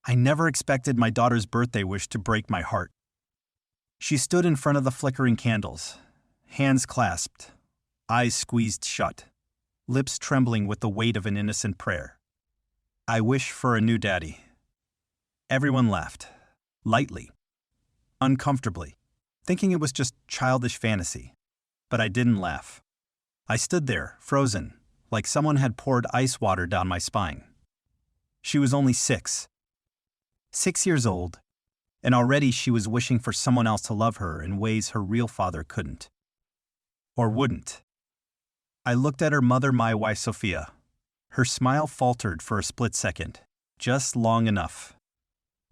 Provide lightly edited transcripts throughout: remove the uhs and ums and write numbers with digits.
I never expected my daughter's birthday wish to break my heart. She stood in front of the flickering candles, hands clasped, eyes squeezed shut, lips trembling with the weight of an innocent prayer. I wish for a new daddy. Everyone laughed, lightly, uncomfortably, thinking it was just childish fantasy. But I didn't laugh. I stood there, frozen, like someone had poured ice water down my spine. She was only 6. 6 years old, and already she was wishing for someone else to love her in ways her real father couldn't. Or wouldn't. I looked at her mother, my wife Sophia. Her smile faltered for a split second, just long enough.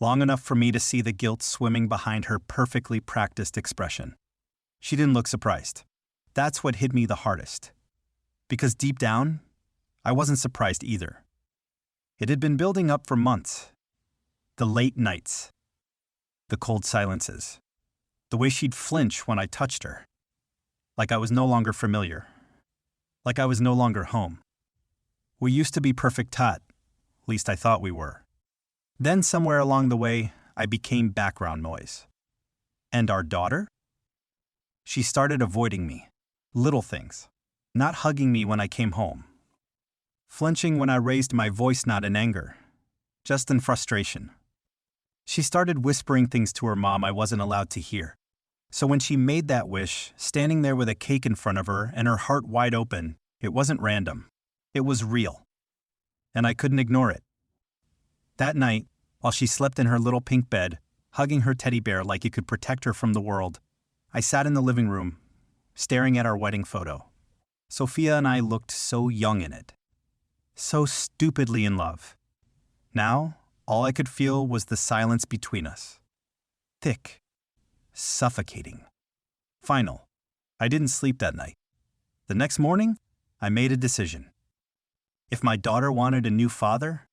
Long enough for me to see the guilt swimming behind her perfectly practiced expression. She didn't look surprised. That's what hit me the hardest. Because deep down, I wasn't surprised either. It had been building up for months. The late nights. The cold silences. The way she'd flinch when I touched her. Like I was no longer familiar. Like I was no longer home. We used to be perfect tot, at least I thought we were. Then somewhere along the way, I became background noise. And our daughter? She started avoiding me. Little things. Not hugging me when I came home. Flinching when I raised my voice, not in anger. Just in frustration. She started whispering things to her mom I wasn't allowed to hear. So when she made that wish, standing there with a cake in front of her and her heart wide open, it wasn't random. It was real. And I couldn't ignore it. That night, while she slept in her little pink bed, hugging her teddy bear like it could protect her from the world, I sat in the living room, staring at our wedding photo. Sophia and I looked so young in it. So stupidly in love. Now, all I could feel was the silence between us. Thick. Suffocating. Final. I didn't sleep that night. The next morning, I made a decision. If my daughter wanted a new father,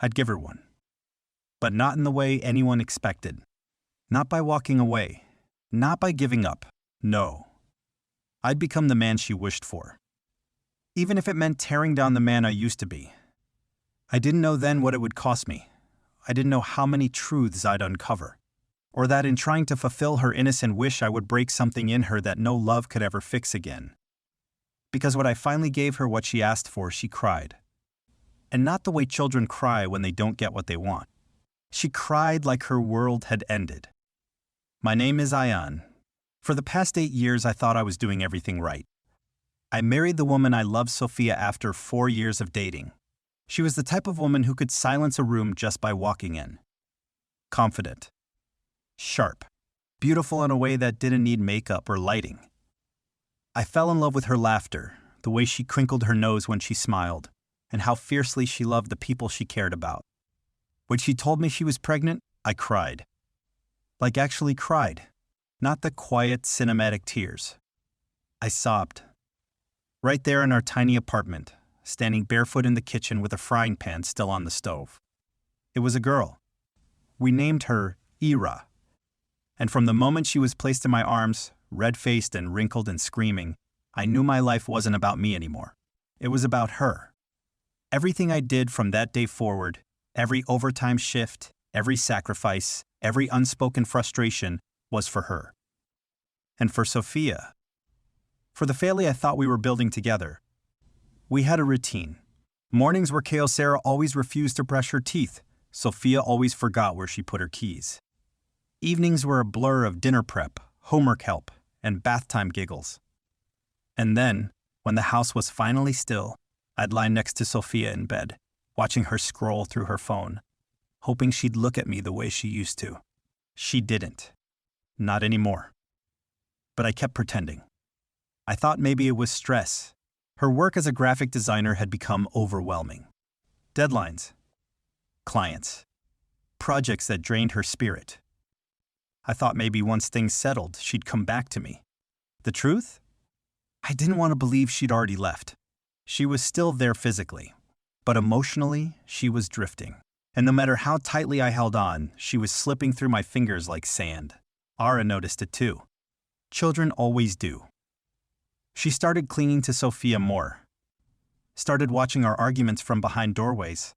I'd give her one. But not in the way anyone expected. Not by walking away. Not by giving up. No. I'd become the man she wished for. Even if it meant tearing down the man I used to be. I didn't know then what it would cost me. I didn't know how many truths I'd uncover. Or that in trying to fulfill her innocent wish I would break something in her that no love could ever fix again. Because when I finally gave her what she asked for, she cried. And not the way children cry when they don't get what they want. She cried like her world had ended. My name is Ayan. For the past 8 years, I thought I was doing everything right. I married the woman I loved, Sophia, after 4 years of dating. She was the type of woman who could silence a room just by walking in. Confident. Sharp. Beautiful in a way that didn't need makeup or lighting. I fell in love with her laughter, the way she crinkled her nose when she smiled, and how fiercely she loved the people she cared about. When she told me she was pregnant, I cried. Like actually cried. Not the quiet, cinematic tears. I sobbed. Right there in our tiny apartment, standing barefoot in the kitchen with a frying pan still on the stove. It was a girl. We named her Ira. And from the moment she was placed in my arms, red-faced and wrinkled and screaming, I knew my life wasn't about me anymore. It was about her. Everything I did from that day forward, every overtime shift, every sacrifice, every unspoken frustration, was for her. And for Sophia. For the family I thought we were building together. We had a routine. Mornings were chaos. Sarah always refused to brush her teeth. Sophia always forgot where she put her keys. Evenings were a blur of dinner prep, homework help, and bath time giggles. And then, when the house was finally still, I'd lie next to Sophia in bed, watching her scroll through her phone, hoping she'd look at me the way she used to. She didn't. Not anymore. But I kept pretending. I thought maybe it was stress. Her work as a graphic designer had become overwhelming. Deadlines. Clients. Projects that drained her spirit. I thought maybe once things settled, she'd come back to me. The truth? I didn't want to believe she'd already left. She was still there physically, but emotionally, she was drifting. And no matter how tightly I held on, she was slipping through my fingers like sand. Ara noticed it too. Children always do. She started clinging to Sophia more. Started watching our arguments from behind doorways.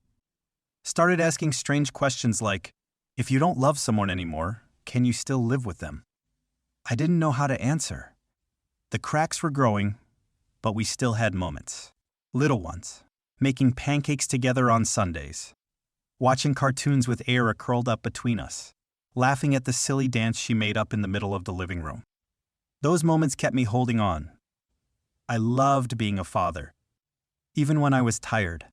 Started asking strange questions like, if you don't love someone anymore, can you still live with them? I didn't know how to answer. The cracks were growing, but we still had moments. Little ones. Making pancakes together on Sundays. Watching cartoons with Era curled up between us. Laughing at the silly dance she made up in the middle of the living room. Those moments kept me holding on. I loved being a father. Even when I was tired.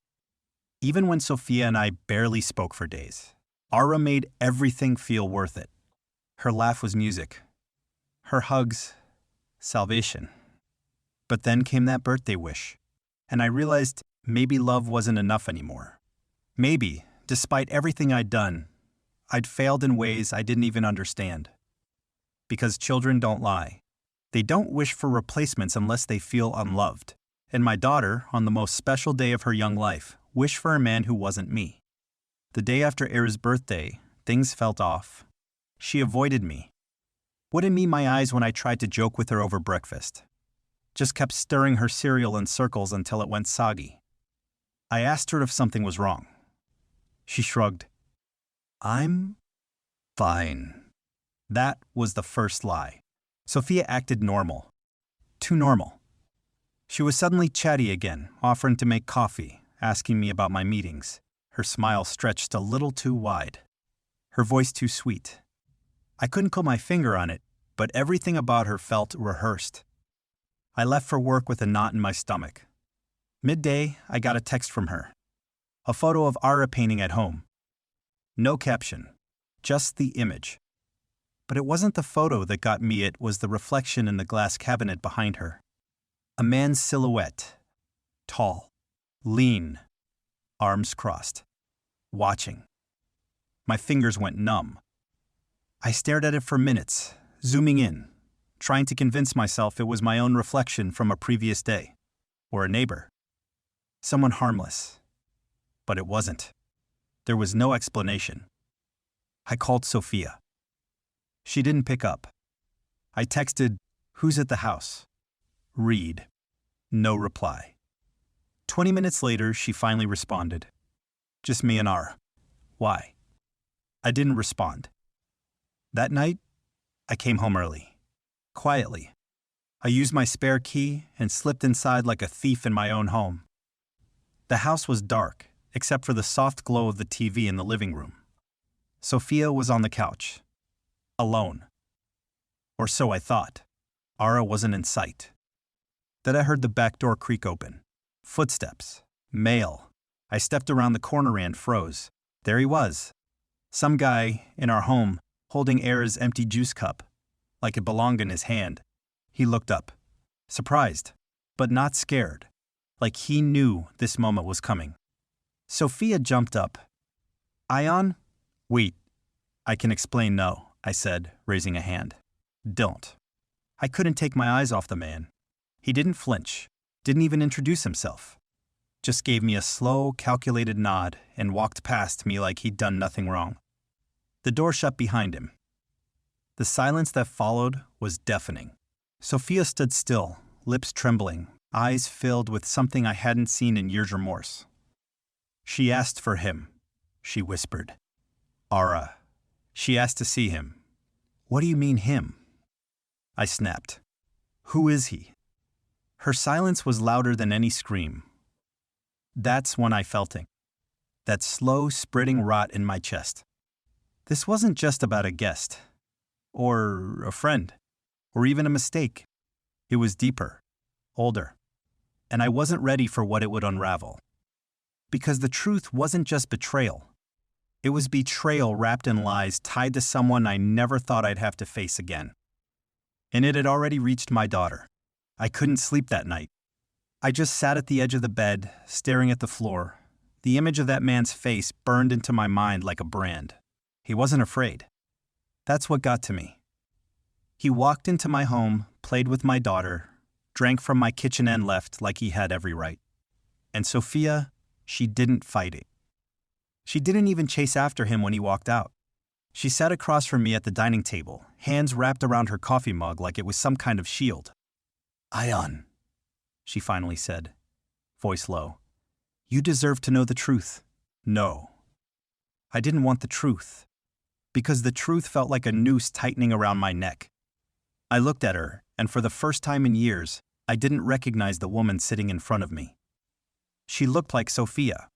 Even when Sophia and I barely spoke for days. Ara made everything feel worth it. Her laugh was music. Her hugs, salvation. But then came that birthday wish, and I realized maybe love wasn't enough anymore. Maybe, despite everything I'd done, I'd failed in ways I didn't even understand. Because children don't lie. They don't wish for replacements unless they feel unloved. And my daughter, on the most special day of her young life, wished for a man who wasn't me. The day after Era's birthday, things felt off. She avoided me. Wouldn't meet my eyes when I tried to joke with her over breakfast. Just kept stirring her cereal in circles until it went soggy. I asked her if something was wrong. She shrugged. I'm fine. That was the first lie. Sophia acted normal. Too normal. She was suddenly chatty again, offering to make coffee, asking me about my meetings. Her smile stretched a little too wide. Her voice too sweet. I couldn't put my finger on it, but everything about her felt rehearsed. I left for work with a knot in my stomach. Midday, I got a text from her. A photo of Ara painting at home. No caption, just the image. But it wasn't the photo that got me, it was the reflection in the glass cabinet behind her. A man's silhouette. Tall. Lean. Arms crossed. Watching. My fingers went numb. I stared at it for minutes, zooming in, trying to convince myself it was my own reflection from a previous day. Or a neighbor. Someone harmless. But it wasn't. There was no explanation. I called Sophia. She didn't pick up. I texted, "Who's at the house?" Read. No reply. 20 minutes later, she finally responded. "Just me and Ara." "Why?" I didn't respond. That night, I came home early. Quietly. I used my spare key and slipped inside like a thief in my own home. The house was dark, except for the soft glow of the TV in the living room. Sophia was on the couch. Alone. Or so I thought. Ara wasn't in sight. Then I heard the back door creak open. Footsteps. Mail. I stepped around the corner and froze. There he was. Some guy, in our home, holding Era's empty juice cup, like it belonged in his hand. He looked up. Surprised, but not scared. Like he knew this moment was coming. Sophia jumped up. "Ion?" "Wait. I can explain no," I said, raising a hand. "Don't." I couldn't take my eyes off the man. He didn't flinch, didn't even introduce himself. Just gave me a slow, calculated nod and walked past me like he'd done nothing wrong. The door shut behind him. The silence that followed was deafening. Sophia stood still, lips trembling, eyes filled with something I hadn't seen in years' remorse. "She asked for him," she whispered. "Ara. She asked to see him." "What do you mean, him?" I snapped. "Who is he?" Her silence was louder than any scream. That's when I felt it. That slow, spreading rot in my chest. This wasn't just about a guest, or a friend, or even a mistake. It was deeper, older, and I wasn't ready for what it would unravel. Because the truth wasn't just betrayal. It was betrayal wrapped in lies tied to someone I never thought I'd have to face again. And it had already reached my daughter. I couldn't sleep that night. I just sat at the edge of the bed, staring at the floor. The image of that man's face burned into my mind like a brand. He wasn't afraid. That's what got to me. He walked into my home, played with my daughter, drank from my kitchen and left like he had every right. And Sophia, she didn't fight it. She didn't even chase after him when he walked out. She sat across from me at the dining table, hands wrapped around her coffee mug like it was some kind of shield. "Ion," she finally said, voice low. "You deserve to know the truth." "No." I didn't want the truth, because the truth felt like a noose tightening around my neck. I looked at her, and for the first time in years, I didn't recognize the woman sitting in front of me. She looked like Sophia.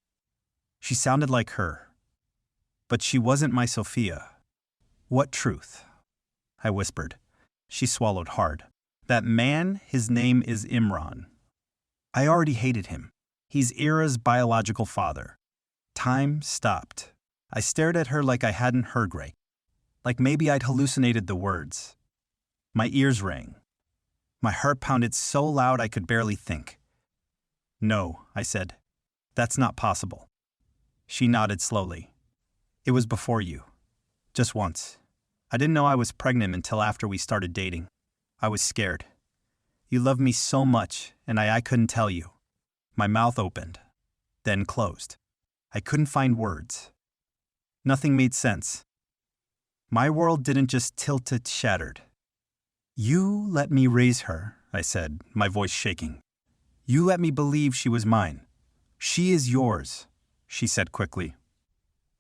She sounded like her. But she wasn't my Sophia. What truth? I whispered. She swallowed hard. That man, his name is Imran. I already hated him. He's Ira's biological father. Time stopped. I stared at her like I hadn't heard right. Like maybe I'd hallucinated the words. My ears rang. My heart pounded so loud I could barely think. No, I said. That's not possible. She nodded slowly. It was before you. Just once. I didn't know I was pregnant until after we started dating. I was scared. You loved me so much, and I couldn't tell you. My mouth opened, then closed. I couldn't find words. Nothing made sense. My world didn't just tilt, it shattered. You let me raise her, I said, my voice shaking. You let me believe she was mine. She is yours, she said quickly.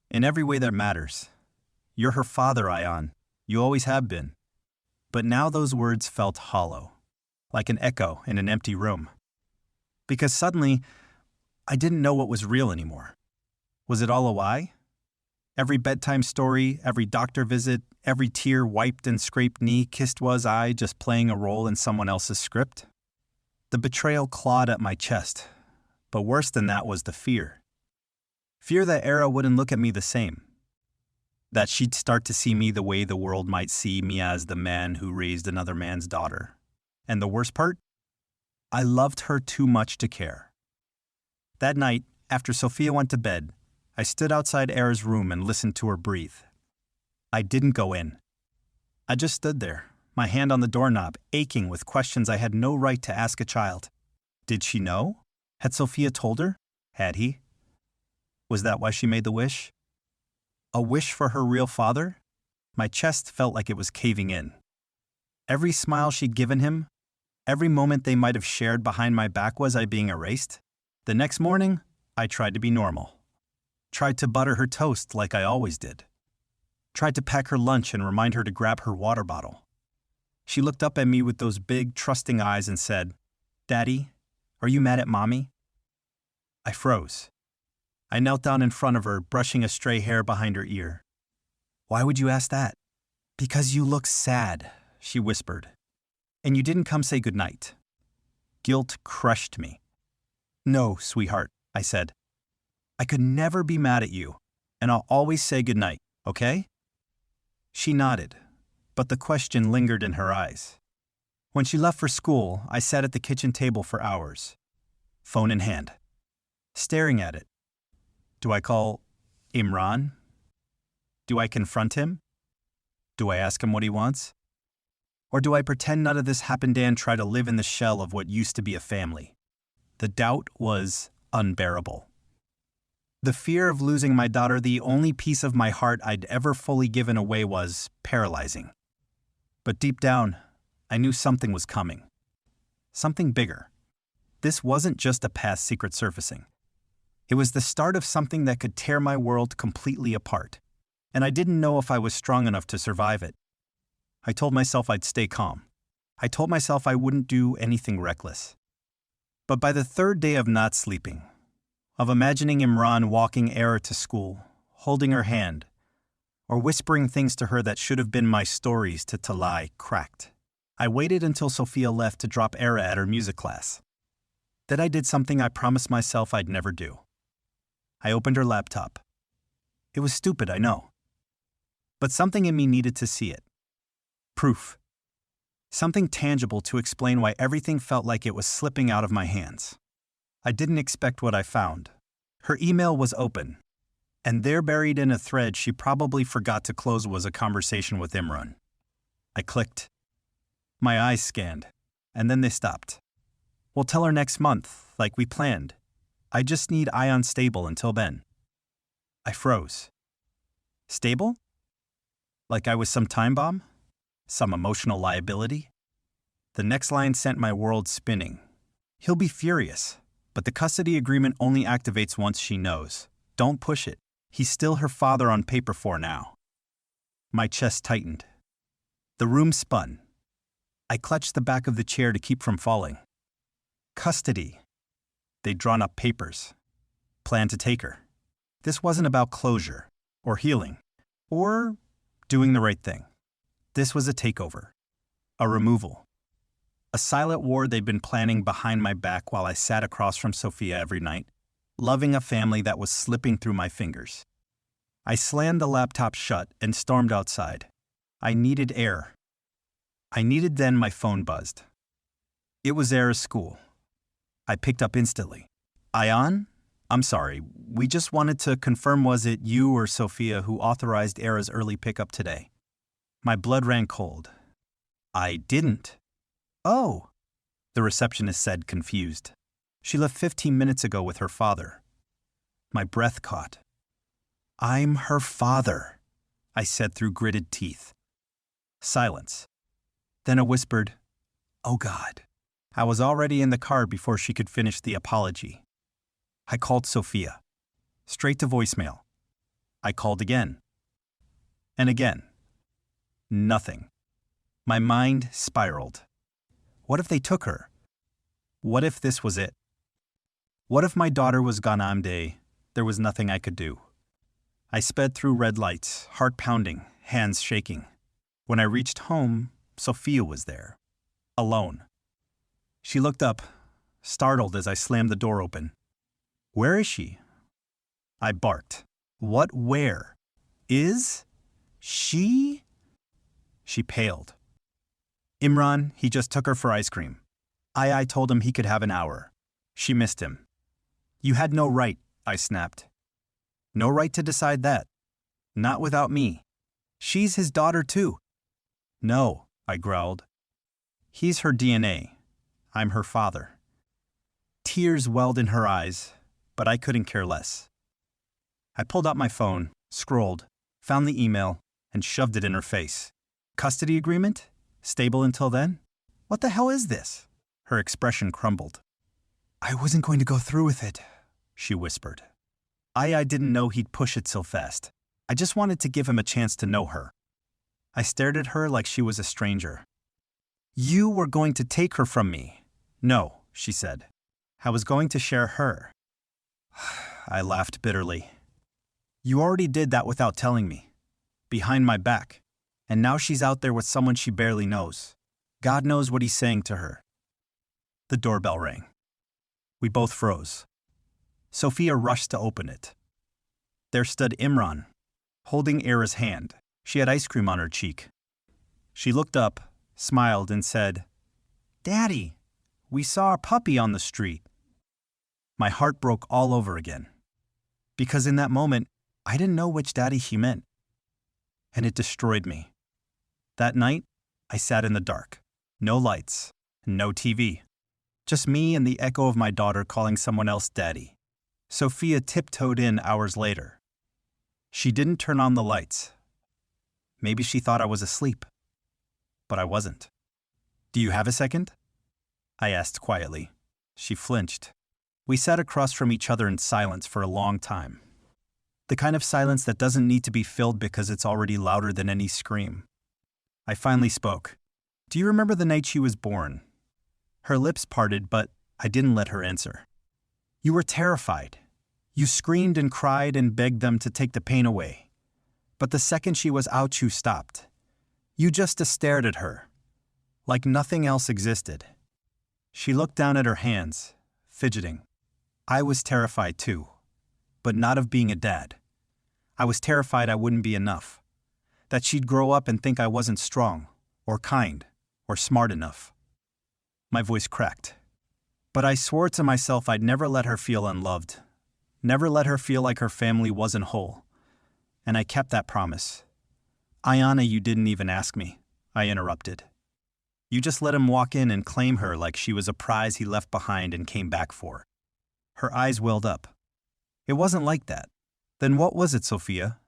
In every way that matters. You're her father, Ion. You always have been. But now those words felt hollow, like an echo in an empty room. Because suddenly, I didn't know what was real anymore. Was it all a lie? Every bedtime story, every doctor visit, every tear wiped and scraped knee kissed, was I just playing a role in someone else's script? The betrayal clawed at my chest, but worse than that was the fear. Fear that Era wouldn't look at me the same. That she'd start to see me the way the world might see me, as the man who raised another man's daughter. And the worst part? I loved her too much to care. That night, after Sophia went to bed, I stood outside Era's room and listened to her breathe. I didn't go in. I just stood there, my hand on the doorknob, aching with questions I had no right to ask a child. Did she know? Had Sophia told her? Had he? Was that why she made the wish? A wish for her real father? My chest felt like it was caving in. Every smile she'd given him, every moment they might have shared behind my back, was I being erased? The next morning, I tried to be normal. Tried to butter her toast like I always did. Tried to pack her lunch and remind her to grab her water bottle. She looked up at me with those big, trusting eyes and said, "Daddy, are you mad at Mommy?" I froze. I knelt down in front of her, brushing a stray hair behind her ear. "Why would you ask that?" "Because you look sad," she whispered. "And you didn't come say goodnight." Guilt crushed me. "No, sweetheart," I said. "I could never be mad at you, and I'll always say goodnight, okay?" She nodded, but the question lingered in her eyes. When she left for school, I sat at the kitchen table for hours, phone in hand, staring at it. Do I call Imran? Do I confront him? Do I ask him what he wants? Or do I pretend none of this happened and try to live in the shell of what used to be a family? The doubt was unbearable. The fear of losing my daughter, the only piece of my heart I'd ever fully given away, was paralyzing. But deep down, I knew something was coming. Something bigger. This wasn't just a past secret surfacing. It was the start of something that could tear my world completely apart, and I didn't know if I was strong enough to survive it. I told myself I'd stay calm. I told myself I wouldn't do anything reckless. But by the third day of not sleeping, of imagining Imran walking Era to school, holding her hand, or whispering things to her that should have been my stories to Talai, cracked. I waited until Sophia left to drop Era at her music class. Then I did something I promised myself I'd never do. I opened her laptop. It was stupid, I know. But something in me needed to see it. Proof. Something tangible to explain why everything felt like it was slipping out of my hands. I didn't expect what I found. Her email was open, and there, buried in a thread she probably forgot to close, was a conversation with Imran. I clicked. My eyes scanned, and then they stopped. "We'll tell her next month, like we planned. I just need Ion stable until then." I froze. Stable? Like I was some time bomb? Some emotional liability? The next line sent my world spinning. "He'll be furious, but the custody agreement only activates once she knows. Don't push it. He's still her father on paper for now. My chest tightened. The room spun. I clutched the back of the chair to keep from falling. Custody. They'd drawn up papers. Planned to take her. This wasn't about closure, or healing, or doing the right thing. This was a takeover. A removal. A silent war they'd been planning behind my back while I sat across from Sophia every night, loving a family that was slipping through my fingers. I slammed the laptop shut and stormed outside. I needed air. Then my phone buzzed. It was Era's school. I picked up instantly. Ayan? I'm sorry, we just wanted to confirm, was it you or Sophia who authorized Era's early pickup today? My blood ran cold. I didn't. Oh, the receptionist said, confused. She left 15 minutes ago with her father. My breath caught. I'm her father, I said through gritted teeth. Silence. Then a whispered, "Oh God." I was already in the car before she could finish the apology. I called Sophia. Straight to voicemail. I called again. And again. Nothing. My mind spiraled. What if they took her? What if this was it? What if my daughter was gone on day? There was nothing I could do. I sped through red lights, heart pounding, hands shaking. When I reached home, Sophia was there. Alone. She looked up, startled as I slammed the door open. Where is she? I barked. What where? Is? She? She paled. Imran, he just took her for ice cream. I told him he could have an hour. She missed him. You had no right, I snapped. No right to decide that. Not without me. She's his daughter too. No, I growled. He's her DNA. I'm her father. Tears welled in her eyes, but I couldn't care less. I pulled out my phone, scrolled, found the email, and shoved it in her face. Custody agreement? Stable until then? What the hell is this? Her expression crumbled. I wasn't going to go through with it, she whispered. I didn't know he'd push it so fast. I just wanted to give him a chance to know her. I stared at her like she was a stranger. You were going to take her from me. No, she said. I was going to share her. I laughed bitterly. You already did that without telling me. Behind my back. And now she's out there with someone she barely knows. God knows what he's saying to her. The doorbell rang. We both froze. Sophia rushed to open it. There stood Imran, holding Era's hand. She had ice cream on her cheek. She looked up, smiled, and said, Daddy, we saw a puppy on the street. My heart broke all over again. Because in that moment, I didn't know which daddy she meant. And it destroyed me. That night, I sat in the dark. No lights, no TV. Just me and the echo of my daughter calling someone else daddy. Sophia tiptoed in hours later. She didn't turn on the lights. Maybe she thought I was asleep. But I wasn't. Do you have a second? I asked quietly. She flinched. We sat across from each other in silence for a long time. The kind of silence that doesn't need to be filled because it's already louder than any scream. I finally spoke. Do you remember the night she was born? Her lips parted, but I didn't let her answer. You were terrified. You screamed and cried and begged them to take the pain away. But the second she was out, you stopped. You just stared at her, like nothing else existed. She looked down at her hands, fidgeting. I was terrified too, but not of being a dad. I was terrified I wouldn't be enough, that she'd grow up and think I wasn't strong, or kind, or smart enough. My voice cracked. But I swore to myself I'd never let her feel unloved, never let her feel like her family wasn't whole. And I kept that promise. Ayana, you didn't even ask me, I interrupted. You just let him walk in and claim her like she was a prize he left behind and came back for. Her eyes welled up. It wasn't like that. Then what was it, Sophia?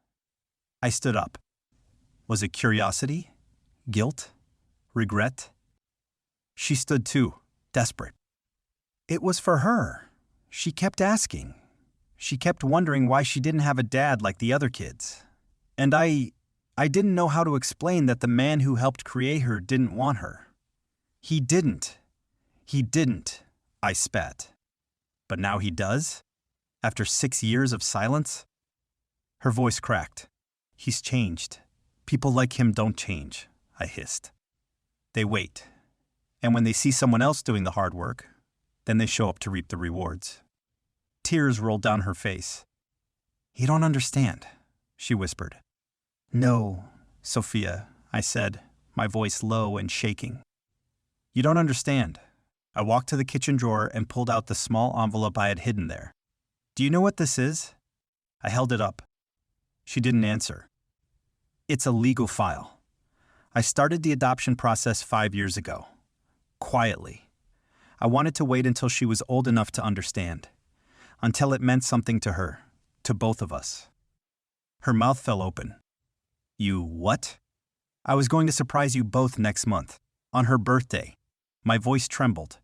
I stood up. Was it curiosity? Guilt? Regret? She stood too, desperate. It was for her. She kept asking. She kept wondering why she didn't have a dad like the other kids. And I didn't know how to explain that the man who helped create her didn't want her. He didn't, I spat. But now he does? After 6 years of silence? Her voice cracked. He's changed. People like him don't change, I hissed. They wait. And when they see someone else doing the hard work, then they show up to reap the rewards. Tears rolled down her face. You don't understand, she whispered. No, Sophia, I said, my voice low and shaking. You don't understand. I walked to the kitchen drawer and pulled out the small envelope I had hidden there. Do you know what this is? I held it up. She didn't answer. It's a legal file. I started the adoption process 5 years ago. Quietly. I wanted to wait until she was old enough to understand. Until it meant something to her, to both of us. Her mouth fell open. You what? I was going to surprise you both next month, on her birthday. My voice trembled.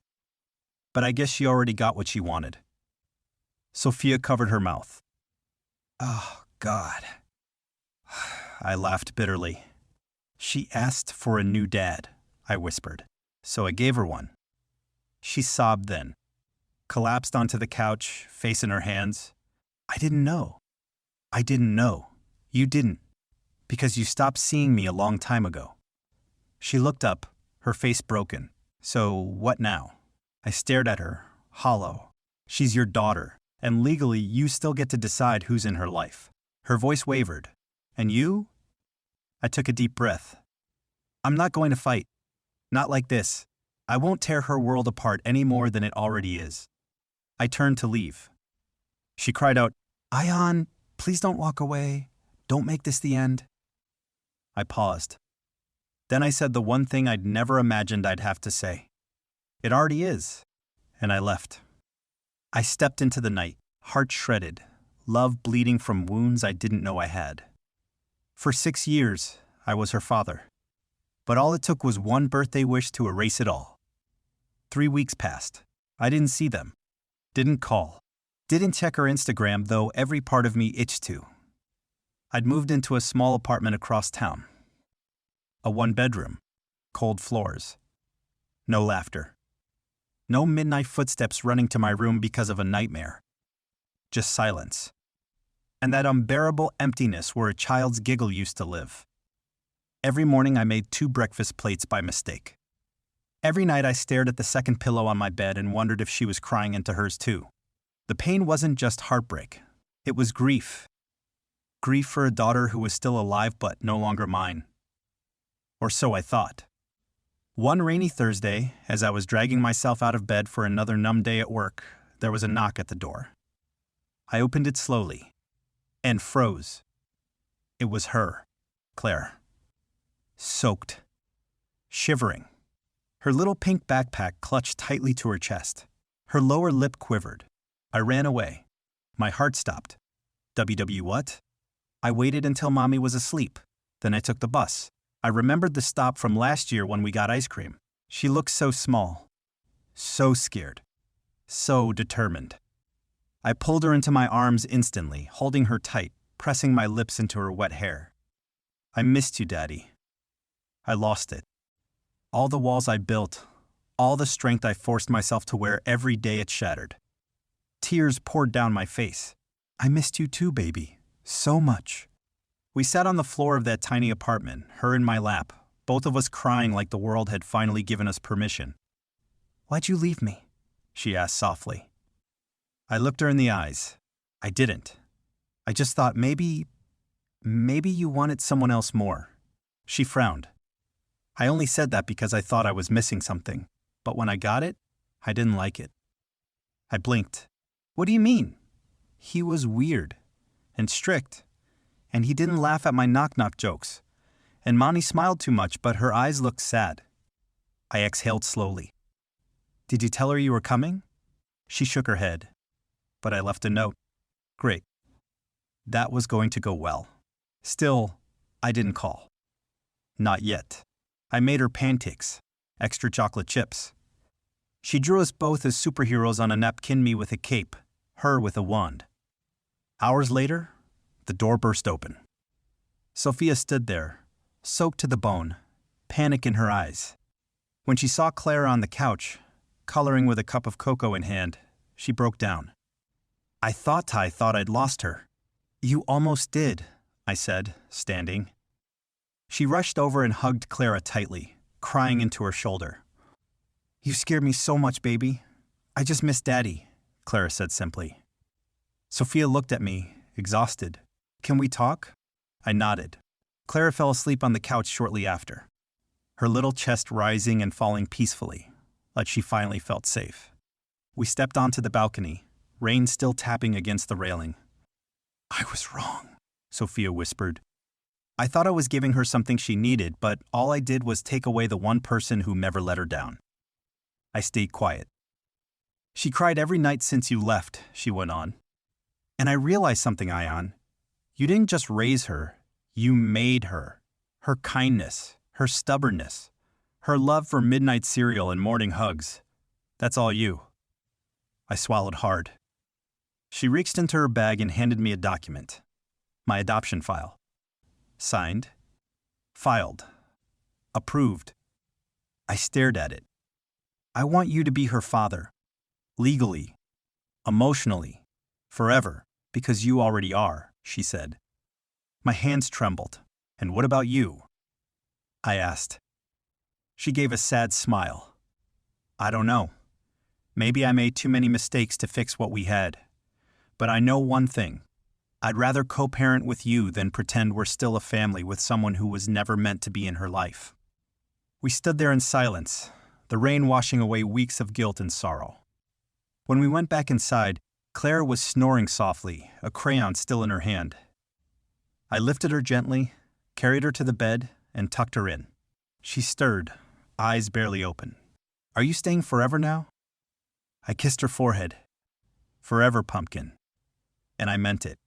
But I guess she already got what she wanted. Sophia covered her mouth. Oh, God. I laughed bitterly. She asked for a new dad, I whispered, so I gave her one. She sobbed then, collapsed onto the couch, face in her hands. I didn't know. I didn't know. You didn't. Because you stopped seeing me a long time ago. She looked up, her face broken. So, what now? I stared at her, hollow. She's your daughter, and legally you still get to decide who's in her life. Her voice wavered. And you? I took a deep breath. I'm not going to fight. Not like this. I won't tear her world apart any more than it already is. I turned to leave. She cried out, Ayan, please don't walk away. Don't make this the end. I paused. Then I said the one thing I'd never imagined I'd have to say. It already is. And I left. I stepped into the night, heart shredded, love bleeding from wounds I didn't know I had. For 6 years, I was her father. But all it took was one birthday wish to erase it all. 3 weeks passed. I didn't see them. Didn't call. Didn't check her Instagram, though every part of me itched to. I'd moved into a small apartment across town. A 1-bedroom. Cold floors. No laughter. No midnight footsteps running to my room because of a nightmare. Just silence. And that unbearable emptiness where a child's giggle used to live. Every morning I made 2 breakfast plates by mistake. Every night I stared at the second pillow on my bed and wondered if she was crying into hers too. The pain wasn't just heartbreak. It was grief. Grief for a daughter who was still alive but no longer mine. Or so I thought. One rainy Thursday, as I was dragging myself out of bed for another numb day at work, there was a knock at the door. I opened it slowly. And froze. It was her, Claire. Soaked. Shivering. Her little pink backpack clutched tightly to her chest. Her lower lip quivered. I ran away. My heart stopped. WW what? I waited until Mommy was asleep. Then I took the bus. I remembered the stop from last year when we got ice cream. She looked so small. So scared. So determined. I pulled her into my arms instantly, holding her tight, pressing my lips into her wet hair. I missed you, Daddy. I lost it. All the walls I built, all the strength I forced myself to wear every day it shattered. Tears poured down my face. I missed you too, baby. So much. We sat on the floor of that tiny apartment, her in my lap, both of us crying like the world had finally given us permission. Why'd you leave me? She asked softly. I looked her in the eyes. I didn't. I just thought maybe you wanted someone else more. She frowned. I only said that because I thought I was missing something, but when I got it, I didn't like it. I blinked. What do you mean? He was weird and strict, and he didn't laugh at my knock-knock jokes, and Monty smiled too much, but her eyes looked sad. I exhaled slowly. Did you tell her you were coming? She shook her head, but I left a note. Great. That was going to go well. Still, I didn't call. Not yet. I made her pancakes, extra chocolate chips. She drew us both as superheroes on a napkin, me with a cape, her with a wand. Hours later, the door burst open. Sophia stood there, soaked to the bone, panic in her eyes. When she saw Clara on the couch, coloring with a cup of cocoa in hand, she broke down. I thought I'd lost her. You almost did, I said, standing. She rushed over and hugged Clara tightly, crying into her shoulder. You scared me so much, baby. I just miss Daddy, Clara said simply. Sophia looked at me, exhausted. Can we talk? I nodded. Clara fell asleep on the couch shortly after, her little chest rising and falling peacefully, like she finally felt safe. We stepped onto the balcony, rain still tapping against the railing. I was wrong, Sophia whispered. I thought I was giving her something she needed, but all I did was take away the one person who never let her down. I stayed quiet. She cried every night since you left, she went on. And I realized something, Ion. You didn't just raise her, you made her. Her kindness, her stubbornness, her love for midnight cereal and morning hugs. That's all you. I swallowed hard. She reached into her bag and handed me a document. My adoption file. Signed. Filed. Approved. I stared at it. I want you to be her father. Legally. Emotionally. Forever. Because you already are, she said. My hands trembled. And what about you? I asked. She gave a sad smile. I don't know. Maybe I made too many mistakes to fix what we had. But I know one thing. I'd rather co-parent with you than pretend we're still a family with someone who was never meant to be in her life. We stood there in silence, the rain washing away weeks of guilt and sorrow. When we went back inside, Clara was snoring softly, a crayon still in her hand. I lifted her gently, carried her to the bed, and tucked her in. She stirred, eyes barely open. Are you staying forever now? I kissed her forehead. Forever, pumpkin. And I meant it.